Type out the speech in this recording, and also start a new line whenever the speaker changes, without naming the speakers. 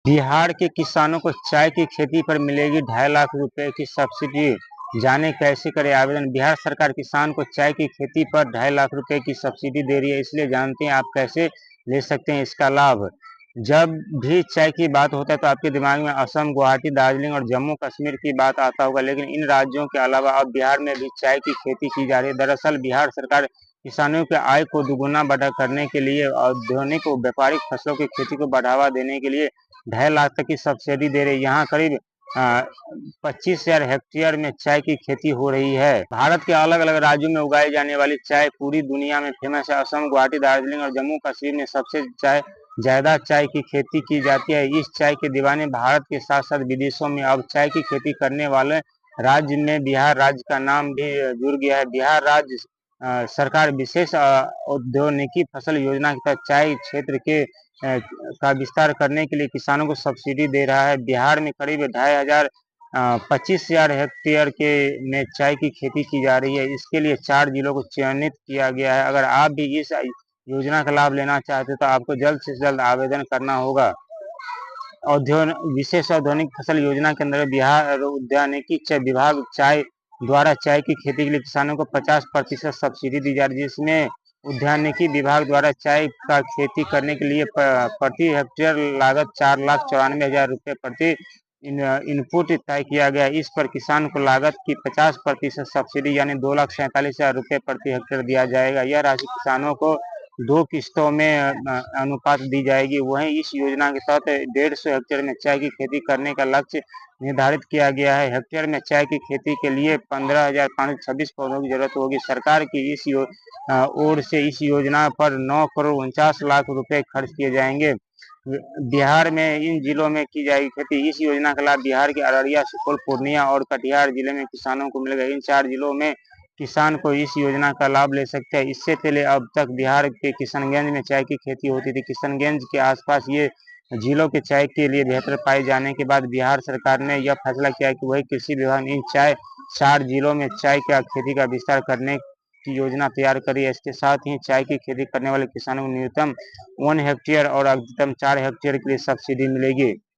बिहार के किसानों को चाय की खेती पर मिलेगी 2.5 लाख रुपए की सब्सिडी। जाने कैसे करें आवेदन। बिहार सरकार किसान को चाय की खेती पर 2.5 लाख रुपए की सब्सिडी दे रही है, इसलिए जानते हैं आप कैसे ले सकते हैं इसका लाभ। जब भी चाय की बात होता है तो आपके दिमाग में असम, गुवाहाटी, दार्जिलिंग और जम्मू कश्मीर की बात आता होगा, लेकिन इन राज्यों के अलावा अब बिहार में भी चाय की खेती की जा रही है। दरअसल बिहार सरकार किसानों के आय को दुगुना बढ़ा करने के लिए औद्योगिक और व्यापारिक फसलों की खेती को बढ़ावा देने के लिए 2.5 लाख तक की सब्सिडी दे रही है। यहाँ करीब 25,000 हेक्टेयर में चाय की खेती हो रही है। भारत के अलग अलग राज्यों में उगाई जाने वाली चाय पूरी दुनिया में फेमस है। असम, गुवाहाटी, दार्जिलिंग और जम्मू कश्मीर में सबसे ज्यादा चाय की खेती की जाती है। इस चाय के दीवाने भारत के साथ साथ विदेशों में अब चाय की खेती करने वाले राज्य में बिहार राज्य का नाम भी जुड़ गया है। बिहार राज्य सरकार विशेष औद्योगिकी फसल योजना के तहत चाय क्षेत्र के का विस्तार करने के लिए किसानों को सब्सिडी दे रहा है। बिहार में करीब 2,500 25,000 हेक्टेयर के में चाय की खेती की जा रही है। इसके लिए 4 जिलों को चयनित किया गया है। अगर आप भी इस योजना का लाभ लेना चाहते हैं तो आपको जल्द से जल्द आवेदन करना होगा। विशेष औद्योगिक फसल योजना के अंदर बिहार उद्यानिकी विभाग चाय द्वारा चाय की खेती के लिए किसानों को 50% सब्सिडी दी जा रही है, जिसमें उद्यानिकी विभाग द्वारा चाय का खेती करने के लिए प्रति हेक्टेयर लागत 4,94,000 रुपये प्रति इनपुट तय किया गया। इस पर किसान को लागत की 50% सब्सिडी यानी 2,47,000 रुपये प्रति हेक्टेयर दिया जाएगा। यह राशि किसानों को 2 किस्तों में अनुपात दी जाएगी। वहीं इस योजना के तहत 150 हेक्टेयर में चाय की खेती करने का लक्ष्य निर्धारित किया गया है। हेक्टेयर में चाय की खेती के लिए 15,526 पौधों की जरूरत होगी। सरकार की इस ओर से इस योजना पर 9,49,00,000 रुपए खर्च किए जाएंगे। बिहार में इन जिलों में की जाएगी खेती। इस योजना का लाभ बिहार के अररिया, सुपौल, पूर्णिया और कटिहार जिले में किसानों को मिलेगा। इन 4 जिलों में किसान को इस योजना का लाभ ले सकते हैं। इससे पहले अब तक बिहार के किशनगंज में चाय की खेती होती थी। किशनगंज के आसपास ये जिलों के चाय के लिए बेहतर पाए जाने के बाद बिहार सरकार ने यह फैसला किया कि वही कृषि विभाग इन 4 जिलों में चाय का खेती का विस्तार करने की योजना तैयार करी है। इसके साथ ही चाय की खेती करने वाले किसानों को न्यूनतम 1 हेक्टेयर और अधिकतम 4 हेक्टेयर के लिए सब्सिडी मिलेगी।